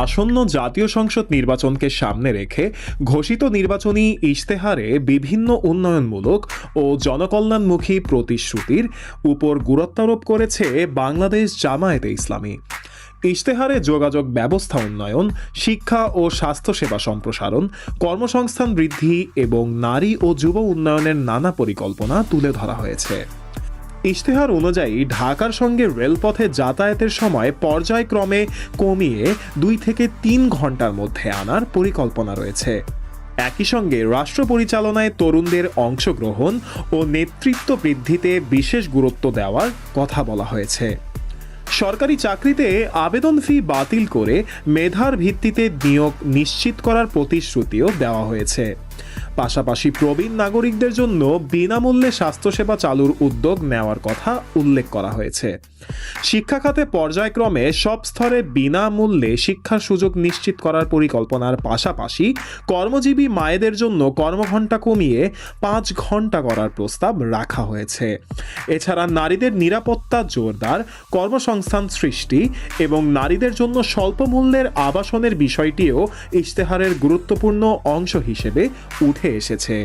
আসন্ন জাতীয় সংসদ নির্বাচনকে সামনে রেখে ঘোষিত নির্বাচনী ইশতেহারে বিভিন্ন উন্নয়নমূলক ও জনকল্যাণমুখী প্রতিশ্রুতির উপর গুরুত্বারোপ করেছে বাংলাদেশ জামায়াতে ইসলামী। ইশতেহারে যোগাযোগ ব্যবস্থা উন্নয়ন, শিক্ষা ও স্বাস্থ্যসেবা সম্প্রসারণ, কর্মসংস্থান বৃদ্ধি এবং নারী ও যুব উন্নয়নের নানা পরিকল্পনা তুলে ধরা হয়েছে। ইশতেহার অনুযায়ী ঢাকার সঙ্গে রেলপথে যাতায়াতের সময় পর্যায়ক্রমে কমিয়ে 2 থেকে 3 ঘন্টার মধ্যে আনার পরিকল্পনা রয়েছে। একই সঙ্গে রাষ্ট্র পরিচালনায় তরুণদের অংশগ্রহণ ও নেতৃত্ব বৃদ্ধিতে বিশেষ গুরুত্ব দেওয়ার কথা বলা হয়েছে। সরকারি চাকরিতে আবেদন ফি বাতিল করে মেধার ভিত্তিতে নিয়োগ নিশ্চিত করার প্রতিশ্রুতিও দেওয়া হয়েছে। পাশাপাশি প্রবীণ নাগরিকদের জন্য বিনামূল্যে স্বাস্থ্যসেবা চালুর উদ্যোগ নেওয়ার কথা উল্লেখ করা হয়েছে। শিক্ষা খাতে পর্যায়ক্রমে সব স্তরে বিনামূল্যে শিক্ষার সুযোগ নিশ্চিত করার পরিকল্পনার পাশাপাশি কর্মজীবী মায়েদের জন্য কর্মঘণ্টা কমিয়ে 5 ঘন্টা করার প্রস্তাব রাখা হয়েছে। এছাড়া নারীদের নিরাপত্তা জোরদার, কর্মসংস্থান সৃষ্টি এবং নারীদের জন্য স্বল্প মূল্যের আবাসনের বিষয়টিও ইশতেহারের গুরুত্বপূর্ণ অংশ হিসেবে উঠে এসেছে।